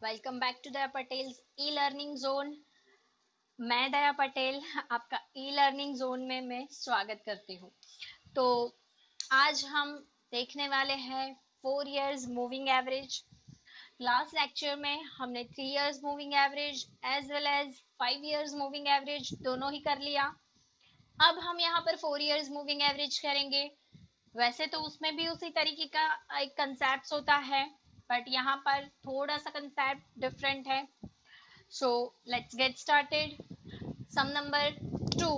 Welcome back to Daya Patel e learning zone. मैं दया पटेल आपका ई learning zone में मैं स्वागत करती हूँ। तो आज हम देखने वाले हैं 4 years moving average. Last lecture में हमने 3 years moving average as well as 5 years moving average दोनों ही कर लिया। अब हम यहाँ पर 4 years मूविंग एवरेज करेंगे। वैसे तो उसमें भी उसी तरीके का एक कंसेप्ट होता है, बट यहाँ पर थोड़ा सा कंसेप्ट डिफरेंट है। So let's get started. Sum number 2,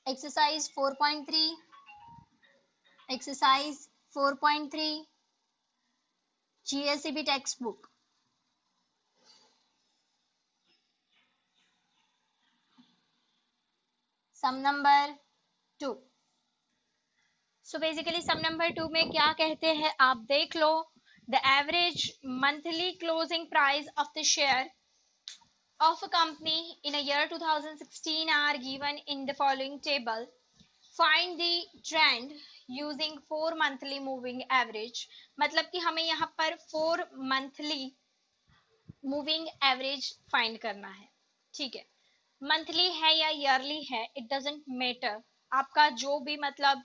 exercise 4.3, exercise 4.3, GSEB textbook. Sum number 2. So basically sum number 2 में क्या कहते हैं आप देख लो। The average monthly closing price of the share of a company in a year 2016 are given in the following table. Find the trend using 4 monthly moving average। मतलब कि हमें यहाँ पर 4 monthly मूविंग एवरेज फाइंड करना है। ठीक है, monthly है या ईयरली है इट डजेंट मैटर। आपका जो भी मतलब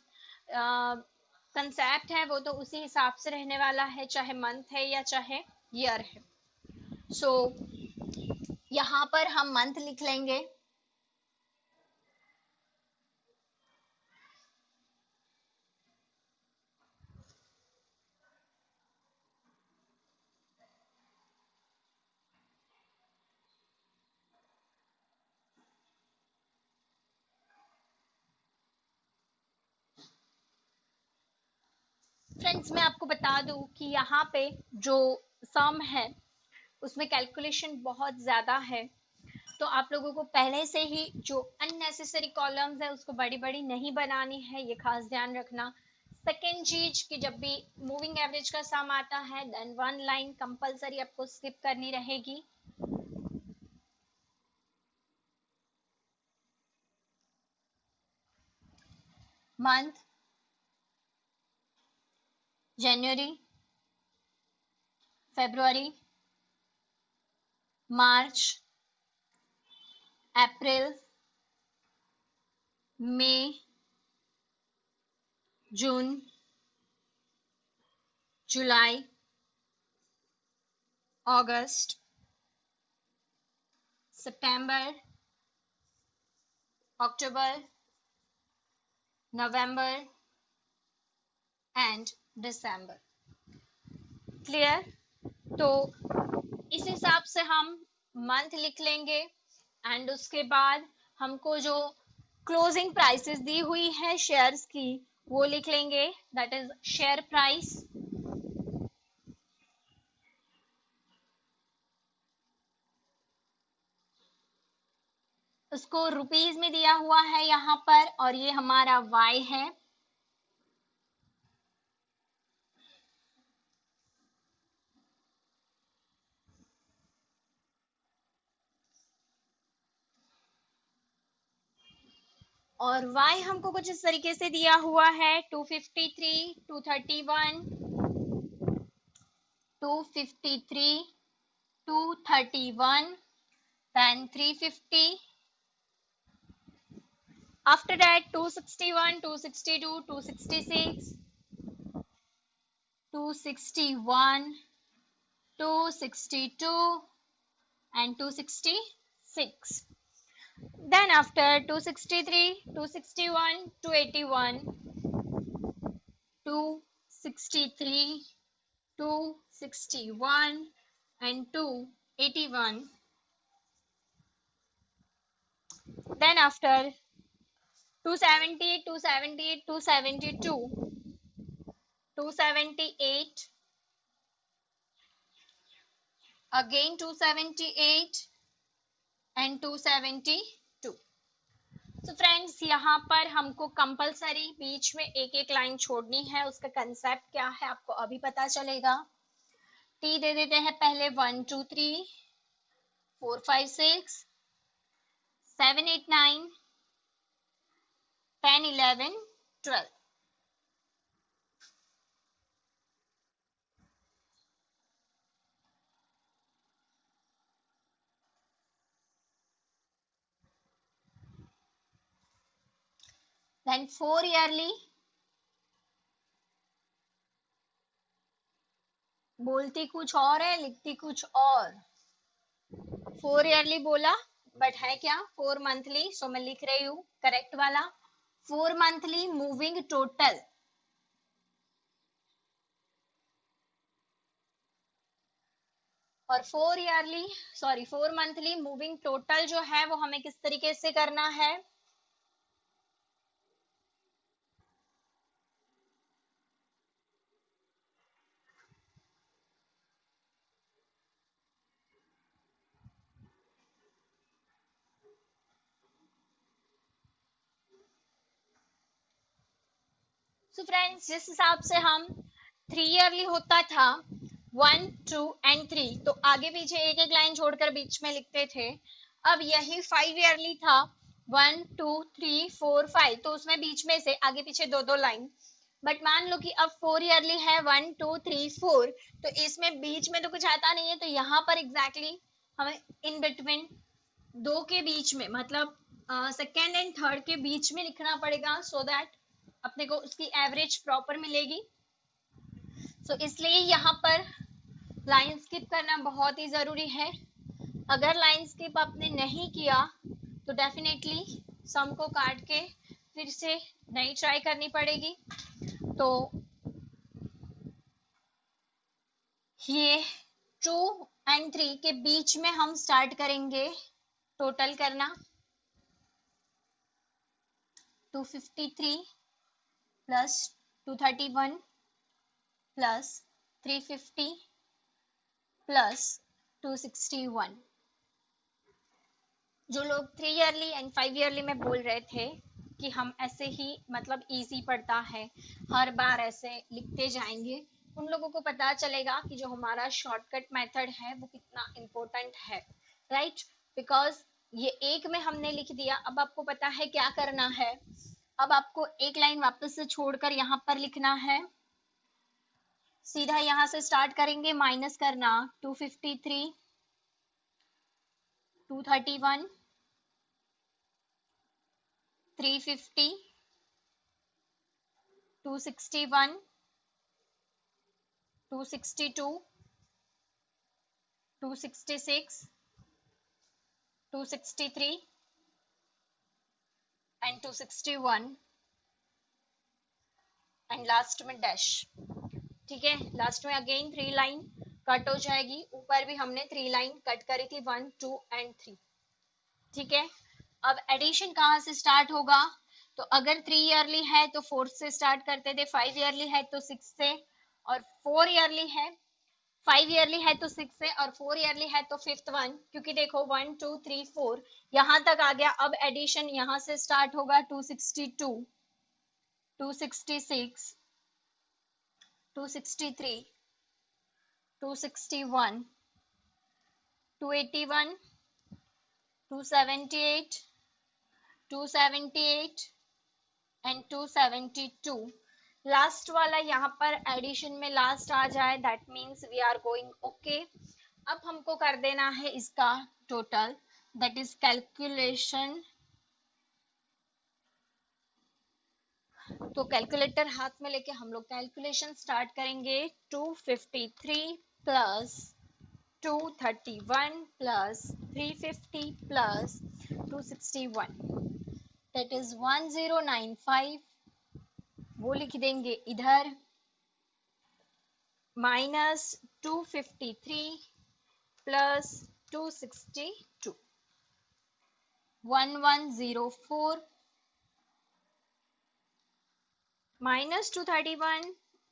कंसेप्ट है वो तो उसी हिसाब से रहने वाला है, चाहे मंथ है या चाहे ईयर है। सो यहाँ पर हम मंथ लिख लेंगे। फ्रेंड्स मैं आपको बता दूं कि यहाँ पे जो सम है उसमें कैलकुलेशन बहुत ज्यादा है, तो आप लोगों को पहले से ही जो अननेसेसरी कॉलम्स है उसको बड़ी बड़ी नहीं बनानी है, ये खास ध्यान रखना। सेकेंड चीज कि जब भी मूविंग एवरेज का सम आता है देन 1 लाइन कंपलसरी आपको स्किप करनी रहेगी। Month January, February, March, April, May, June, July, August, September, October, November and December. Clear? तो इस हिसाब से हम मंथ लिख लेंगे एंड उसके बाद हमको जो क्लोजिंग प्राइसेस दी हुई है शेयर्स की वो लिख लेंगे, दैट इज शेयर प्राइस। उसको रुपीस में दिया हुआ है यहाँ पर और ये हमारा वाई है। और y हमको कुछ इस तरीके से दिया हुआ है 253, 231, 253, 231, then 350, after that 261, 262, 266, 261, 262 and 266. Then after 263, 261, 281, 263, 261 and 281. Then after 270, 278, 272, 278, again 278 and 272. तो फ्रेंड्स यहाँ पर हमको कंपलसरी बीच में एक एक लाइन छोड़नी है। उसका कंसेप्ट क्या है आपको अभी पता चलेगा। टी दे देते हैं पहले 1 2 3 4 5 6 7 8 9 10 11 12। देन 4 ईयरली, बोलती कुछ और है लिखती कुछ और। 4 ईयरली बोला बट है क्या 4 मंथली, सो मैं लिख रही हूँ करेक्ट वाला 4 मंथली मूविंग टोटल। और 4 yearly, sorry 4 monthly moving total जो है वो हमें किस तरीके से करना है। सो फ्रेंड्स जिस हिसाब से हम 3 ईयरली होता था 1 2 एंड 3, तो आगे पीछे एक एक लाइन छोड़कर बीच में लिखते थे। अब यही 5 ईयरली था 1 2 3 4 5, तो उसमें बीच में से आगे पीछे दो दो लाइन। बट मान लो कि अब 4 ईयरली है 1 2 3 4, तो इसमें बीच में तो कुछ आता नहीं है, तो यहाँ पर एग्जैक्टली exactly हमें इन बिटवीन दो के बीच में मतलब सेकेंड एंड थर्ड के बीच में लिखना पड़ेगा, सो दैट अपने को उसकी एवरेज प्रॉपर मिलेगी। सो इसलिए यहाँ पर लाइन स्किप करना बहुत ही जरूरी है। अगर लाइन स्किप आपने नहीं किया तो डेफिनेटली सम को काट के फिर से नई ट्राई करनी पड़ेगी। तो ये 2 एंड 3 के बीच में हम स्टार्ट करेंगे टोटल करना। 253 प्लस 231 प्लस 350 प्लस 261। जो लोग 3 ईयरली एंड 5 ईयरली में बोल रहे थे कि हम ऐसे ही मतलब इजी पड़ता है हर बार ऐसे लिखते जाएंगे, उन लोगों को पता चलेगा कि जो हमारा शॉर्टकट मेथड है वो कितना इम्पोर्टेंट है, राइट। बिकॉज ये एक में हमने लिख दिया, अब आपको पता है क्या करना है। अब आपको एक लाइन वापस से छोड़कर यहाँ पर लिखना है, सीधा यहाँ से स्टार्ट करेंगे माइनस करना 253 231 350 261 262 266 263 एंड 261 एंड लास्ट में डैश। ठीक है, लास्ट में अगेन 3 लाइन कट हो जाएगी, ऊपर भी हमने 3 लाइन कट करी थी 1 2 एंड 3। ठीक है, अब एडिशन कहाँ से स्टार्ट होगा, तो अगर 3 ईयरली है तो 4 से स्टार्ट करते थे, 5 ईयरली है तो 6 से, और 4 ईयरली है 5 ईयरली है तो 6 से, और 4 ईयरली है तो फिफ्थ वन, क्योंकि देखो 1 2 3 4 यहाँ तक आ गया। अब एडिशन यहाँ से स्टार्ट होगा 262 266 263 261 281 278 278 एंड 272। लास्ट वाला यहाँ पर एडिशन में लास्ट आ जाए, that means we are going okay. अब हमको कर देना है इसका टोटल, दैट इज कैलकुलेशन। तो कैलकुलेटर हाथ में लेके हम लोग कैलकुलेशन स्टार्ट करेंगे। 253 plus 231 plus 350 plus 261, that is 1095, वो लिख देंगे इधर, minus 253 plus 262 1104 minus 231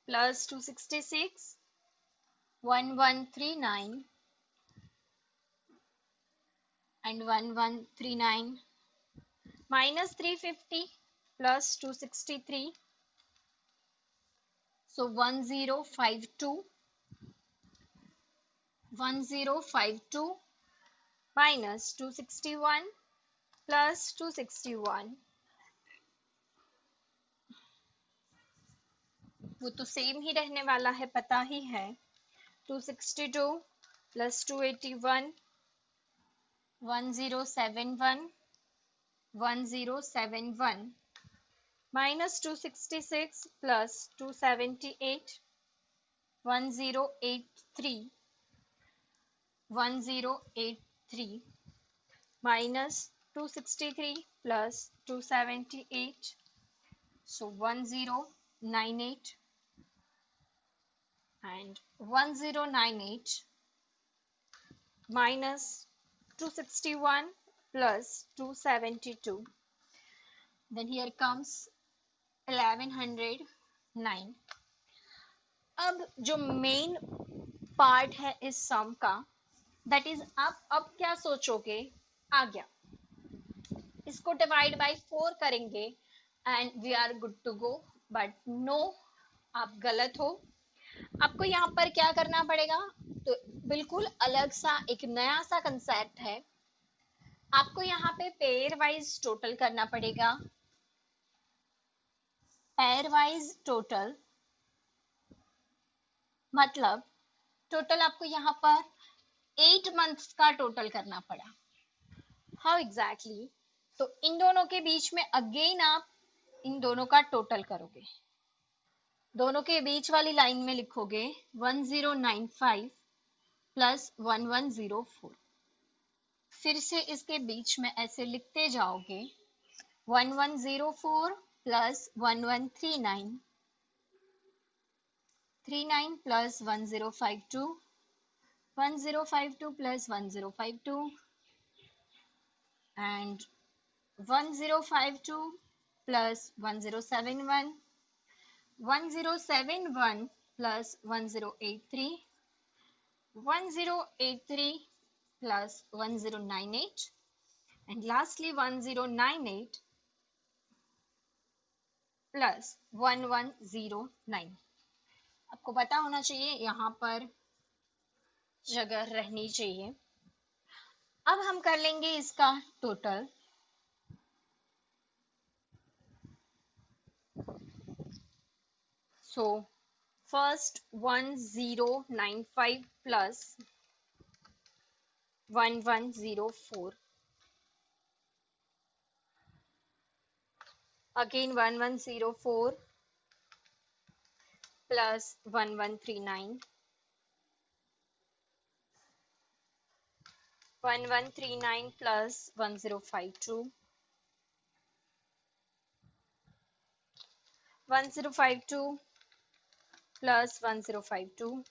plus 266 1139 and 1139 minus 350 plus 263, so 1052 minus 261 plus 261, वो तो सेम ही रहने वाला है, पता ही है। 262 plus 281 1071 1071 minus 266 plus 278, 1083, 1083 minus 263 plus 278, so 1098, and 1098 minus 261 plus 272, then here comes 1109. अब जो मेन पार्ट है इस सम का, दैट इज आप अब क्या सोचोगे, आ गया, इसको डिवाइड बाय 4 करेंगे and we are good to go, but no, आप गलत हो। आपको यहाँ पर क्या करना पड़ेगा, तो बिल्कुल अलग सा एक नया सा कंसेप्ट है। आपको यहाँ पे पेयर वाइज टोटल करना पड़ेगा। पेयर वाइज टोटल मतलब टोटल आपको यहाँ पर 8 मंथ्स का टोटल करना पड़ा। हाउ एग्जैक्टली, तो इन दोनों के बीच में अगेन आप इन दोनों का टोटल करोगे, दोनों के बीच वाली लाइन में लिखोगे 1095 प्लस 1104, फिर से इसके बीच में ऐसे लिखते जाओगे 1104 plus 1139, 39 plus 1052, 1052 plus 1052 and 1052 plus 1071, 1071 plus 1083, 1083 plus 1098 and lastly 1098 plus 1109। आपको पता होना चाहिए यहाँ पर जगह रहनी चाहिए। अब हम कर लेंगे इसका total. So first 1095 plus 1104, again 1104 plus 1139, 1139 plus 1052, 1052 plus 1052,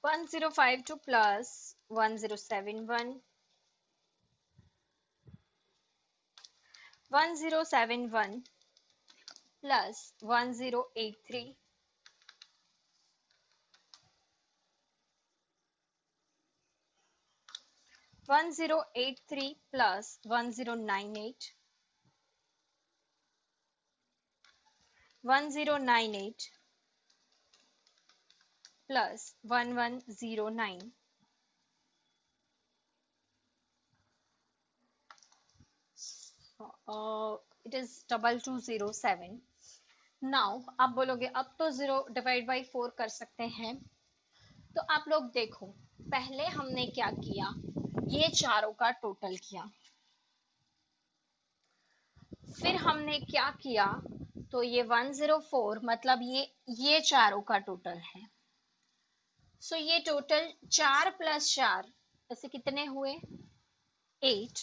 1052 plus 1071, 1071 plus 1083, 1083 plus 1098, 1098 plus 1109, it is 2207। Now आप बोलोगे अब तो 0 डिवाइड बाई 4 कर सकते हैं, तो आप लोग देखो पहले हमने क्या किया, ये चारों का टोटल किया, फिर हमने क्या किया, तो ये 104 मतलब ये चारों का टोटल है। सो ये टोटल 4 प्लस 4 ऐसे कितने हुए, 8।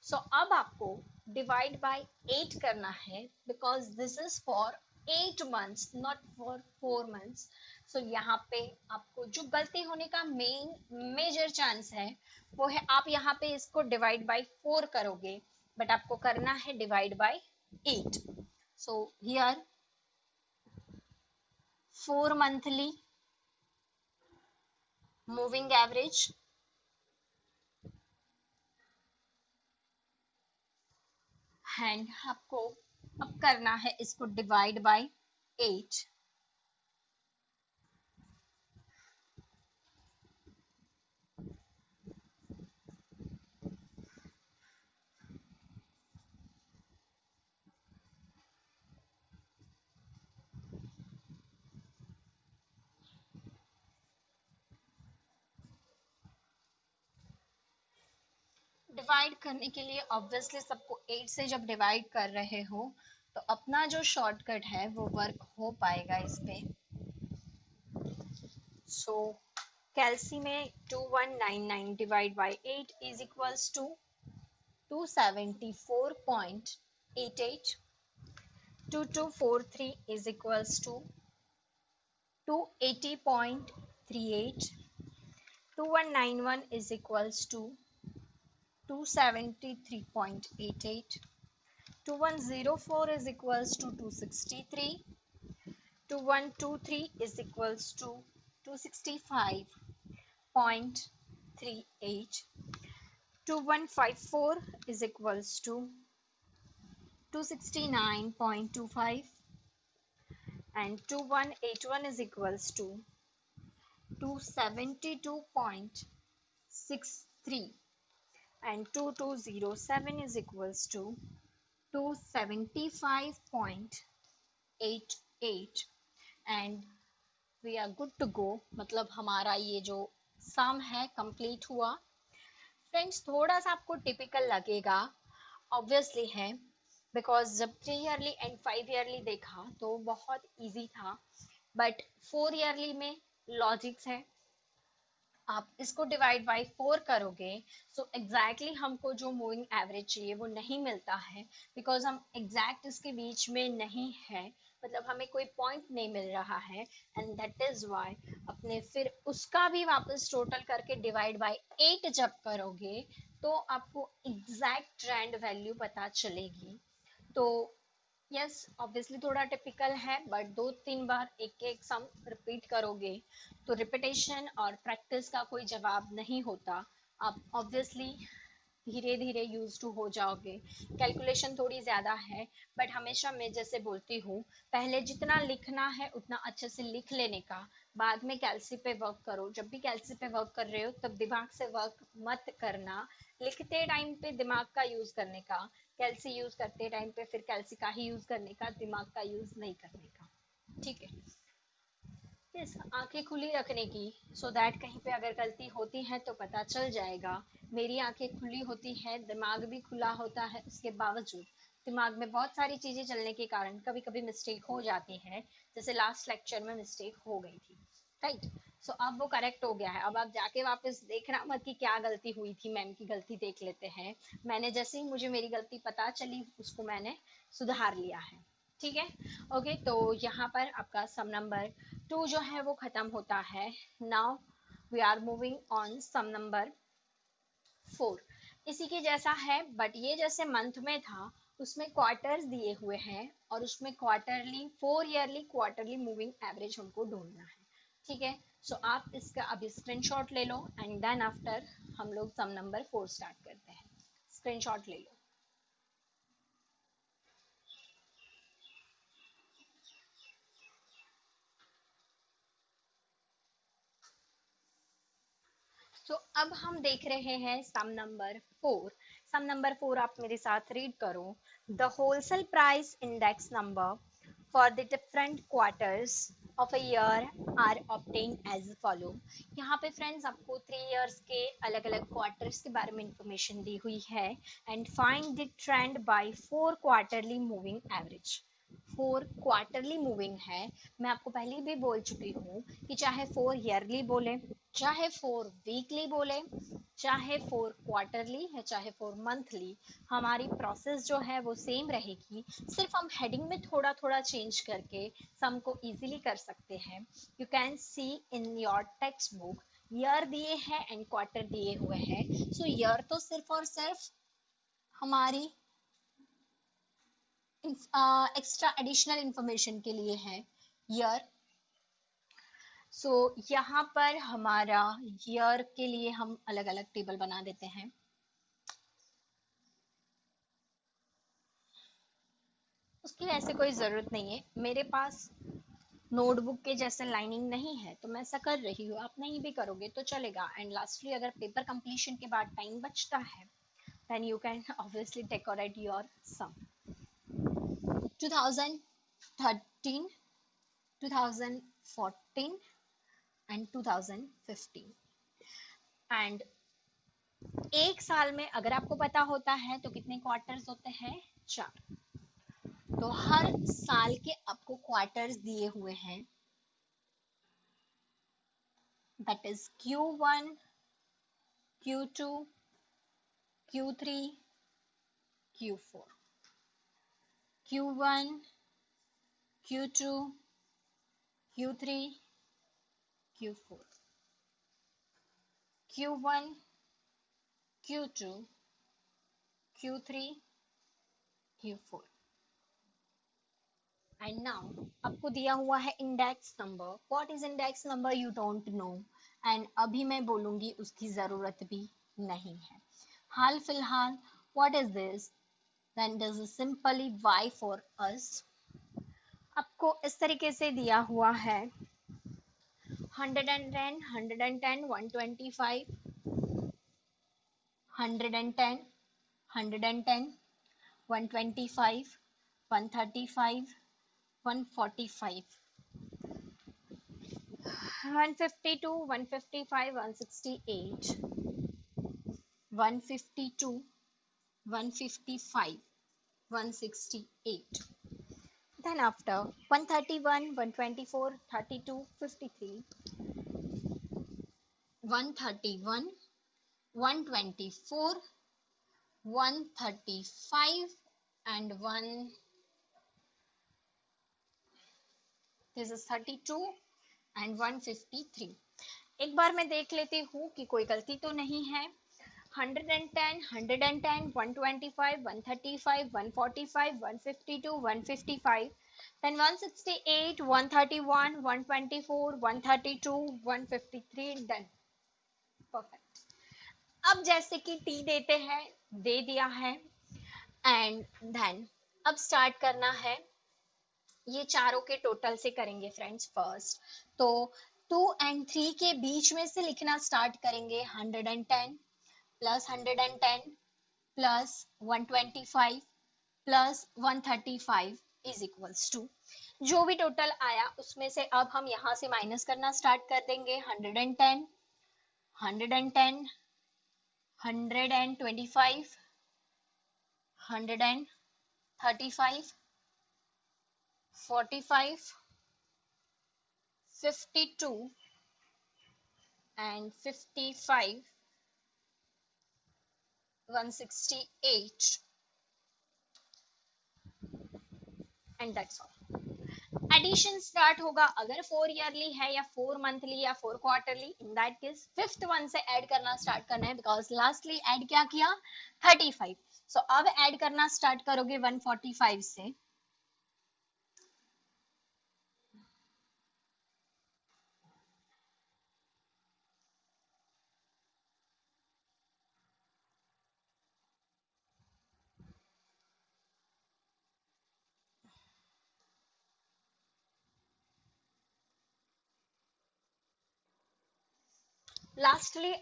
सो अब आपको डिवाइड बाय 8 करना है, because this is for 8 months not for 4 months. So यहाँ पे आपको जो गलती होने का मेजर चांस है वो है आप यहाँ पे इसको डिवाइड बाय 4 करोगे, बट आपको करना है divide by 8। So here 4 monthly moving average and आपको अब करना है इसको डिवाइड बाय 8। डिवाइड करने के लिए ऑब्वियसली सबको 8 से जब डिवाइड कर रहे हो तो अपना जो शॉर्टकट है वो वर्क हो पाएगा इस पे। सो कैलसी में 2199 divide by 8 is equals to 274.88. 2243 is equals to 280.38. 2191 is equals to 273.88. 2104 is equals to 263. 2123 is equals to 265.38. 2154 is equals to 269.25, and 2181 is equals to 272.63, and 2207 is equals to 275.88, and we are good to go। मतलब हमारा ये जो सम है complete हुआ। Friends थोड़ा सा आपको typical लगेगा, ऑब्वियसली है, बिकॉज जब 3 ईयरली एंड 5 ईयरली देखा तो बहुत इजी था, बट 4 ईयरली में लॉजिक्स है। आप इसको डिवाइड बाय 4 करोगे सो एग्जैक्टली हमको जो मूविंग एवरेज चाहिए वो नहीं मिलता है, बिकॉज हम एग्जैक्ट इसके बीच में नहीं है, मतलब हमें कोई पॉइंट नहीं मिल रहा है, एंड दैट इज व्हाई अपने फिर उसका भी वापस टोटल करके डिवाइड बाय 8 जब करोगे तो आपको एग्जैक्ट ट्रेंड वैल्यू पता चलेगी। तो यस ऑब्वियसली थोड़ा टिपिकल है, बट 2-3 बार एक एक सम रिपीट करोगे तो रिपीटेशन और प्रैक्टिस का कोई जवाब नहीं होता। आप ऑब्वियसली धीरे धीरे यूज टू हो जाओगे। कैलकुलेशन थोड़ी ज्यादा है, बट हमेशा मैं जैसे बोलती हूँ पहले जितना लिखना है उतना अच्छे से लिख लेने का, बाद में कैलसी पे वर्क करो। जब भी कैलसी पे वर्क कर रहे हो तब दिमाग से वर्क मत करना, लिखते टाइम पे दिमाग का यूज करने का, कैलसी यूज करते टाइम पे फिर कैलसी का ही यूज करने का, दिमाग का यूज नहीं करने का। ठीक है, यस आंखें खुली रखने की, सो दैट कहीं पे अगर गलती होती है तो पता चल जाएगा। मेरी आंखें खुली होती है, दिमाग भी खुला होता है, उसके बावजूद दिमाग में बहुत सारी चीजें चलने के कारण कभी कभी मिस्टेक हो जाती है, जैसे लास्ट लेक्चर में मिस्टेक हो गई थी, राइट। सो अब वो करेक्ट हो गया है। अब आप जाके वापस देखना मत कि क्या गलती हुई थी, मैम की गलती देख लेते हैं। मैंने जैसे ही मुझे मेरी गलती पता चली उसको मैंने सुधार लिया है। ठीक है, ओके। तो यहाँ पर आपका सम नंबर 2 जो है वो खत्म होता है। Now we are moving on sum number 4। इसी के जैसा है, बट ये जैसे मंथ में था उसमें क्वार्टर्स दिए हुए हैं और उसमें quarterly 4 yearly quarterly moving average हमको ढूंढना है। ठीक है, सो आप इसका अभी स्क्रीनशॉट ले लो एंड देन आफ्टर हम लोग सम नंबर 4 स्टार्ट करते हैं। स्क्रीनशॉट ले लो। तो अब हम देख रहे हैं सम नंबर 4। सम नंबर 4 आप मेरे साथ रीड करो। The wholesale price index number for the different quarters of a year are obtained as follow. यहाँ पे फ्रेंड्स आपको 3 इयर्स के अलग अलग क्वार्टर्स के बारे में इंफॉर्मेशन दी हुई है, and find the trend by 4 quarterly moving average. 4 quarterly moving है। मैं आपको पहले भी बोल चुकी हूँ कि चाहे 4 ईयरली बोले, चाहे 4 वीकली बोले, चाहे 4 क्वार्टरली है, चाहे 4 मंथली, हमारी प्रोसेस जो है वो सेम रहेगी। सिर्फ हम हेडिंग में थोड़ा थोड़ा चेंज करके सम को इजीली कर सकते हैं। You can see in your text book year दिए हैं एंड क्वार्टर दिए हुए हैं। सो ईयर तो सिर्फ और सिर्फ हमारी एक्स्ट्रा एडिशनल इंफॉर्मेशन के लिए है ईयर। सो यहाँ पर हमारा ईयर के लिए हम अलग अलग टेबल बना देते हैं। उसकी वैसे कोई जरूरत नहीं है, मेरे पास नोटबुक के जैसे लाइनिंग नहीं है तो मैं ऐसा कर रही हूँ, आप नहीं भी करोगे तो चलेगा। एंड लास्टली अगर पेपर कंप्लीशन के बाद टाइम बचता है then you can obviously decorate your sum. 2013, 2014 and 2015, and एक साल में अगर आपको पता होता है तो कितने क्वार्टर्स होते हैं? 4। तो हर साल के आपको क्वार्टर्स दिए हुए हैं, that is Q1, Q2, Q3, Q4. Q1, Q2, Q3, Q4. Q1, Q2, Q3, Q4. And now आपको दिया हुआ है index number. What is index number? You don't know. And अभी मैं बोलूंगी उसकी जरूरत भी नहीं है. हाल फिलहाल what is this? Then this is simply y for us. आपको इस तरीके से दिया हुआ है 110, 110, 125, 110, 110, 125, 135, 145, 152, 155, 168, 152, 155, 168. Then after 131, 124, 32, 53, 131, 124, 135 and 1, this is 32 and 153. एक बार मैं देख लेती हूँ कि कोई गलती तो नहीं है. 110, 110, 125, 135, 145, 152, 155, then 168, 131, 124, 132, 153, done. Perfect. अब जैसे कि टी देते हैं, दे दिया है, एंड देन अब स्टार्ट करना है. ये चारों के टोटल से करेंगे फ्रेंड्स फर्स्ट. तो 2 and 3 के बीच में से लिखना स्टार्ट करेंगे. 110 plus 110 plus 125 plus 135 is equals to, जो भी टोटल आया उसमें से अब हम यहाँ से माइनस करना स्टार्ट कर देंगे. 110, 110, 125, 135, 45, 52 and 55, 168 and that's all. Addition start होगा अगर 4 ईयरली है या 4 मंथली या 4 quarterly. In that case fifth one से ऐड करना स्टार्ट करना है, बिकॉज लास्टली ऐड क्या किया? 35. सो अब ऐड करना स्टार्ट करोगे 145 से. लास्टली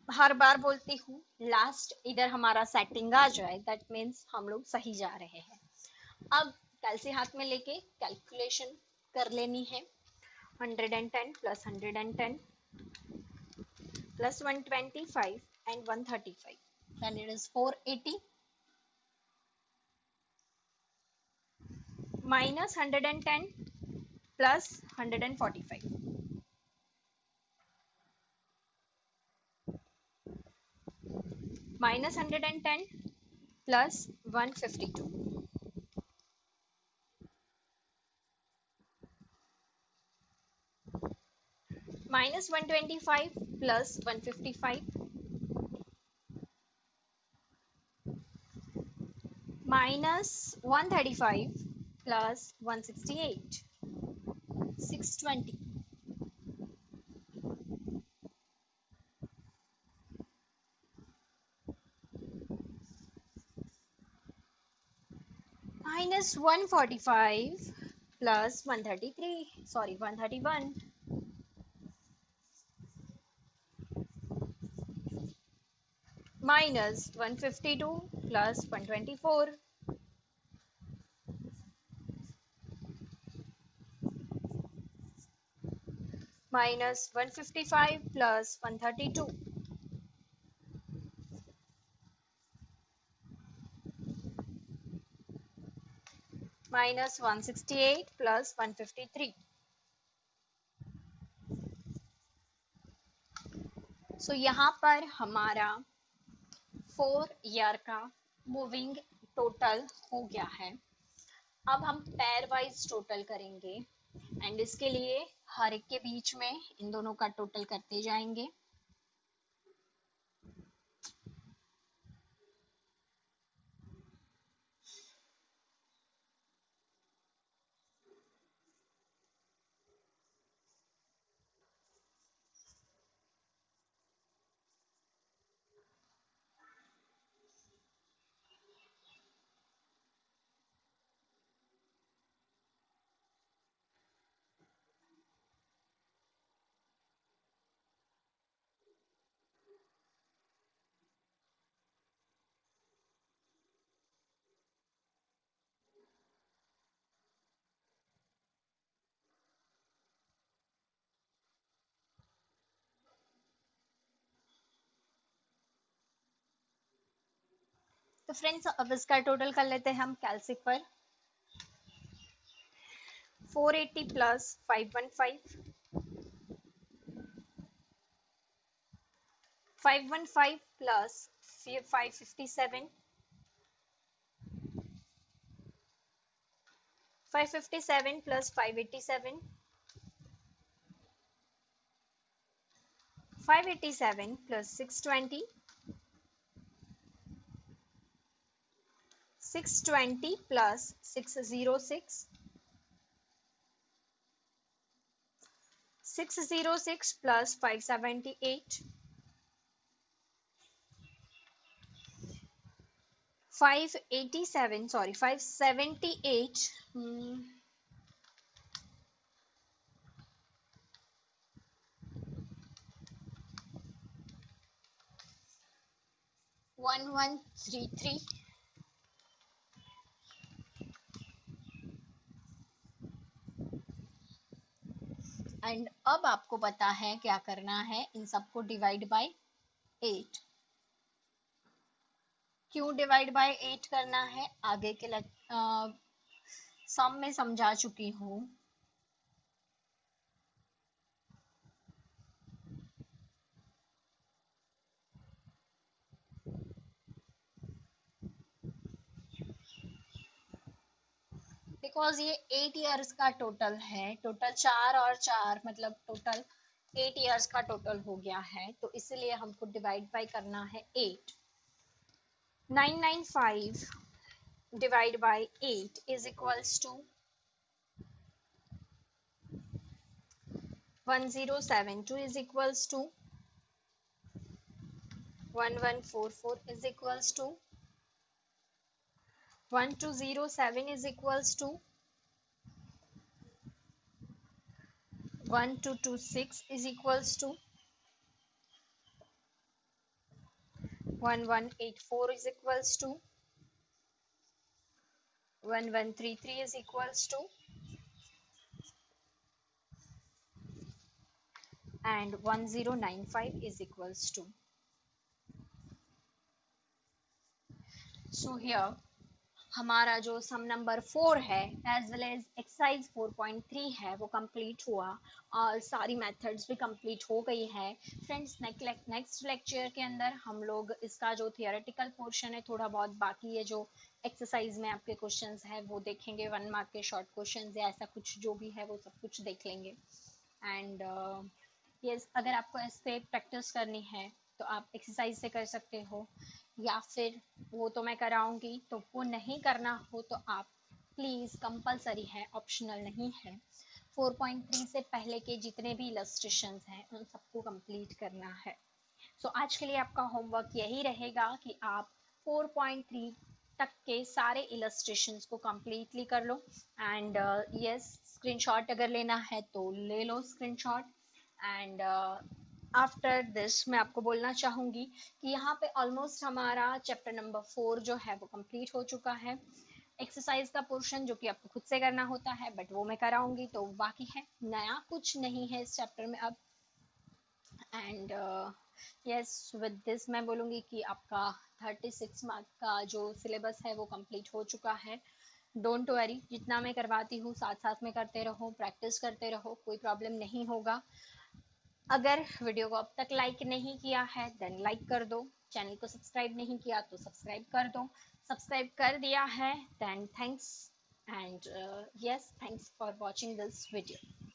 हर बार बोलती हूँ, लास्ट इधर हमारा सेटिंग आ जाए, दैट मीन्स हम लोग सही जा रहे हैं. अब कैलसी हाथ में लेके कैलकुलेशन कर लेनी है. 110 plus 110 plus 125 and 135, then it is 480 minus 110 plus 145, minus 110 plus 152, minus 125 plus 155, minus 135 plus 168, 620, minus 145 plus 133, sorry 131, minus 152 plus 124, minus 155 plus 132, minus 168 plus 153। सो यहाँ पर हमारा 4 ईयर का मूविंग टोटल हो गया है। अब हम पेयर वाइज टोटल करेंगे एंड इसके लिए हर एक के बीच में इन दोनों का टोटल करते जाएंगे। तो फ्रेंड्स अब इसका टोटल कर लेते हैं हम कैलसी पर। 480 plus 515, 515 plus 557, 557 plus 587, 587 plus 620, 620 plus 606, 606 plus 578, 587 sorry 578 1133 and अब आपको पता है क्या करना है, इन सबको डिवाइड बाय 8। क्यों डिवाइड बाय 8 करना है आगे के सम में समझा चुकी हूँ। बिकॉज ये 8 इयर्स का टोटल है, टोटल 4 और 4 मतलब टोटल 8 इयर्स का टोटल हो गया है, तो इसलिए हमको डिवाइड बाय करना है 8। 995 divide by 8 is equals to 1072 is equals to 1144 is equals to 1207 is equals to 1226 is equals to 1184 is equals to 1133 is equals to and 1095 is equals to. So here हमारा जो सम number 4 है as well as exercise 4.3 है वो complete हुआ और सारी methods भी complete हो गई है। फ्रेंड्स नेक्स्ट लेक्चर के अंदर हम लोग इसका जो थियोरेटिकल पोर्शन है थोड़ा बहुत बाकी है, जो एक्सरसाइज में आपके क्वेश्चंस है वो देखेंगे, 1 मार्क के शॉर्ट क्वेश्चंस या ऐसा कुछ जो भी है वो सब कुछ देख लेंगे। एंड यस अगर आपको इस पे प्रैक्टिस करनी है तो आप एक्सरसाइज से कर सकते हो, या फिर वो तो मैं कराऊंगी, तो वो नहीं करना हो तो आप प्लीज, कंपलसरी है, ऑप्शनल नहीं है, 4.3 से पहले के जितने भी इलस्ट्रेशंस हैं उन सबको कंप्लीट करना है। सो आज के लिए आपका होमवर्क यही रहेगा कि आप 4.3 तक के सारे इलस्ट्रेशंस को कंप्लीटली कर लो। एंड यस स्क्रीनशॉट अगर लेना है तो ले लो स्क्रीनशॉट। एंड आफ्टर दिस मैं आपको बोलना चाहूंगी कि यहाँ पे ऑलमोस्ट हमारा चैप्टर नंबर 4 जो है वो कंप्लीट हो चुका है। एक्सरसाइज का पोर्शन जो कि आपको खुद से करना होता है बट वो मैं कराऊंगी, तो बाकी है, नया कुछ नहीं है इस चैप्टर में अब। एंड यस विद दिस मैं बोलूँगी कि आपका 36 मार्क का जो सिलेबस है वो कंप्लीट हो चुका है। डोंट वरी, जितना मैं करवाती हूँ साथ साथ में करते रहो, प्रैक्टिस करते रहो, कोई प्रॉब्लम नहीं होगा। अगर वीडियो को अब तक लाइक नहीं किया है देन लाइक कर दो, चैनल को सब्सक्राइब नहीं किया तो सब्सक्राइब कर दो, सब्सक्राइब कर दिया है then thanks, and yes, thanks for watching this video.